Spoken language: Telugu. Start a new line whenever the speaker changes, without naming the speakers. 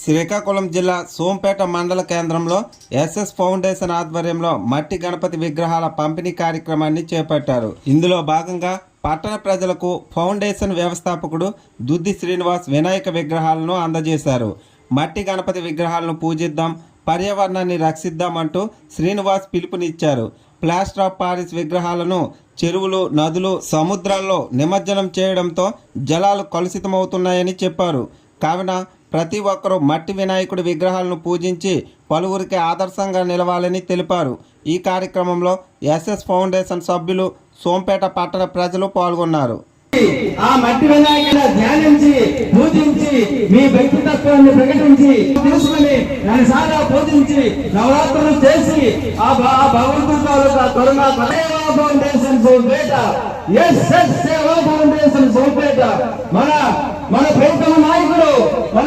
శ్రీకాకుళం జిల్లా సోంపేట మండల కేంద్రంలో ఎస్ఎస్ ఫౌండేషన్ ఆధ్వర్యంలో మట్టి గణపతి విగ్రహాల పంపిణీ కార్యక్రమాన్ని చేపట్టారు. ఇందులో భాగంగా పట్టణ ప్రజలకు ఫౌండేషన్ వ్యవస్థాపకుడు దుద్ది శ్రీనివాస్ వినాయక విగ్రహాలను అందజేశారు. మట్టి గణపతి విగ్రహాలను పూజిద్దాం, పర్యావరణాన్ని రక్షిద్దామంటూ శ్రీనివాస్ పిలుపునిచ్చారు. ప్లాస్టర్ ఆఫ్ పారిస్ విగ్రహాలను చెరువులు, నదులు, సముద్రాల్లో నిమజ్జనం చేయడంతో జలాలు కలుషితమవుతున్నాయని చెప్పారు. కావున ప్రతి ఒక్కరూ మట్టి వినాయకుడి విగ్రహాలను పూజించి పలువురికి ఆదర్శంగా నిలవాలని తెలిపారు. ఈ కార్యక్రమంలో ఎస్ఎస్ ఫౌండేషన్ సభ్యులు, సోంపేట పట్టణ ప్రజలు పాల్గొన్నారు.
ఆ మట్టి వినాయకుని ధ్యానించి పూజించి మీ వ్యక్తిత్వాన్ని ప్రకటించి తీసుకుని దాని సాగా పూజించి నవరాత్రులు చేసి ఆ భగవంతుడు కరుణ సేవా ఫౌండేషన్ సోంపేట, ఎస్ఎస్ సేవా ఫౌండేషన్ సోంపేట మన ప్రియతమ నాయకుడు మన